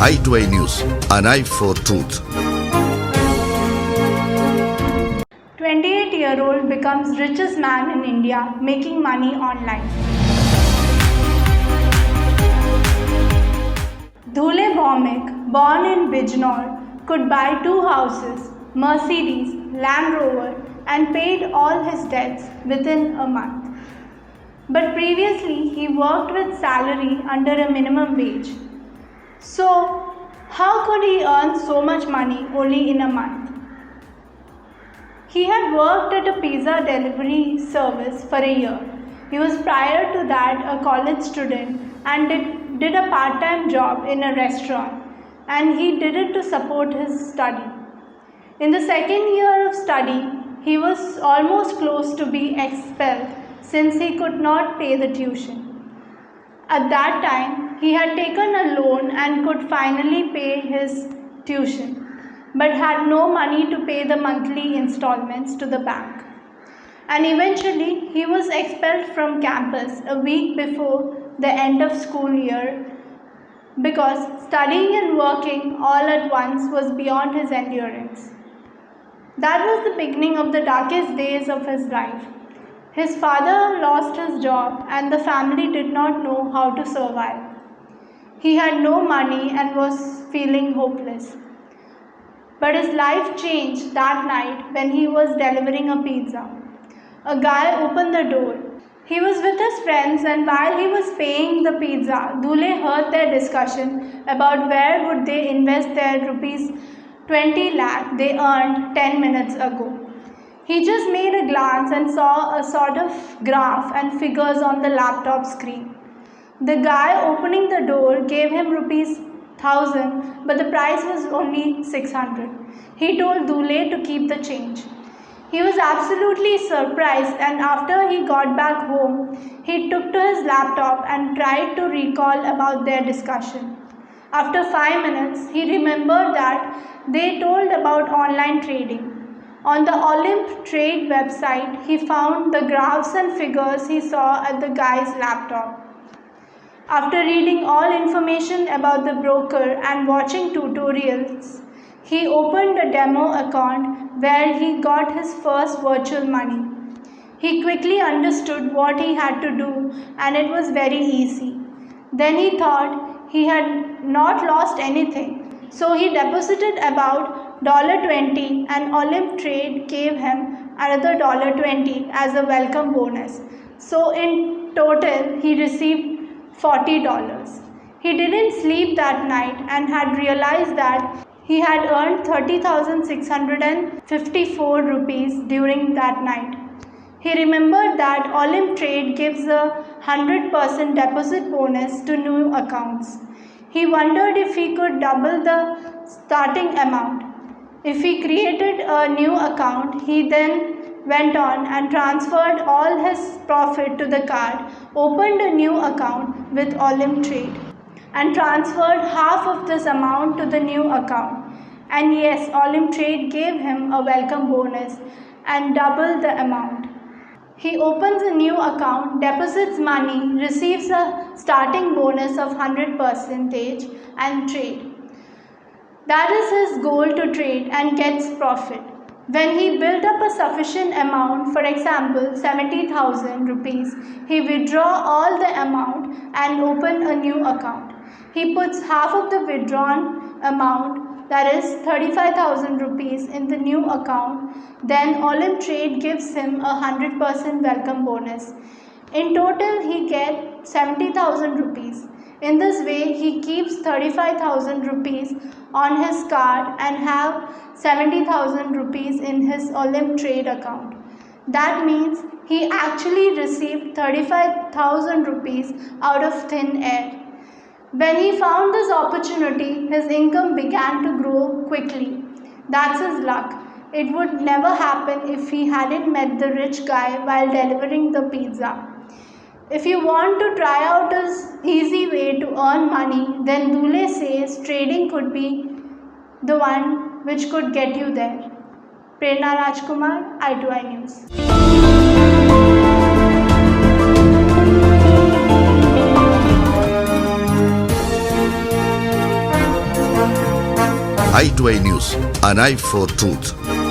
i2i News, an eye for truth. 28-year-old becomes richest man in India, making money online. Dhule Bhaumik, born in Bijnor, could buy 2 houses, Mercedes, Land Rover, and paid all his debts within a month. But previously, he worked with salary under a minimum wage. So, how could he earn so much money only in a month? He had worked at a pizza delivery service for a year. He was prior to that a college student and did a part-time job in a restaurant, and he did it to support his study. In the second year of study, he was almost close to be expelled since he could not pay the tuition. At that time, he had taken a loan and could finally pay his tuition, but had no money to pay the monthly installments to the bank. And eventually, he was expelled from campus a week before the end of school year because studying and working all at once was beyond his endurance. That was the beginning of the darkest days of his life. His father lost his job and the family did not know how to survive. He had no money and was feeling hopeless. But his life changed that night when he was delivering a pizza. A guy opened the door. He was with his friends, and while he was paying the pizza, Dhule heard their discussion about where would they invest their rupees 20 lakh they earned 10 minutes ago. He just made a glance and saw a sort of graph and figures on the laptop screen. The guy opening the door gave him rupees 1000, but the price was only 600. He told Dhule to keep the change. He was absolutely surprised, and after he got back home, he took to his laptop and tried to recall about their discussion. After 5 minutes, he remembered that they told about online trading. On the Olymp Trade website, he found the graphs and figures he saw at the guy's laptop. After reading all information about the broker and watching tutorials, he opened a demo account where he got his first virtual money. He quickly understood what he had to do, and it was very easy. Then he thought he had not lost anything, so he deposited about $20 and Olymp Trade gave him another $20 as a welcome bonus. So in total, he received $40. He didn't sleep that night and had realized that he had earned 30,654 rupees during that night. He remembered that Olymp Trade gives a 100% deposit bonus to new accounts. He wondered if he could double the starting amount. If he created a new account, he then went on and transferred all his profit to the card, opened a new account with Olymp Trade, and transferred half of this amount to the new account. And yes, Olymp Trade gave him a welcome bonus and doubled the amount. He opens a new account, deposits money, receives a starting bonus of 100% and trade. That is his goal, to trade and gets profit. When he built up a sufficient amount, for example 70,000 rupees, he withdraw all the amount and open a new account. He puts half of the withdrawn amount, that is 35,000 rupees, in the new account. Then Olymp Trade gives him a 100% welcome bonus. In total, he gets 70,000 rupees. In this way, he keeps 35,000 rupees on his card and have 70,000 rupees in his Olymp Trade account. That means he actually received 35,000 rupees out of thin air. When he found this opportunity, his income began to grow quickly. That's his luck. It would never happen if he hadn't met the rich guy while delivering the pizza. If you want to try out this easy way to earn money, then Dhule says trading could be the one which could get you there. Prerna Rajkumar, i2i News. I2I News, an eye for truth.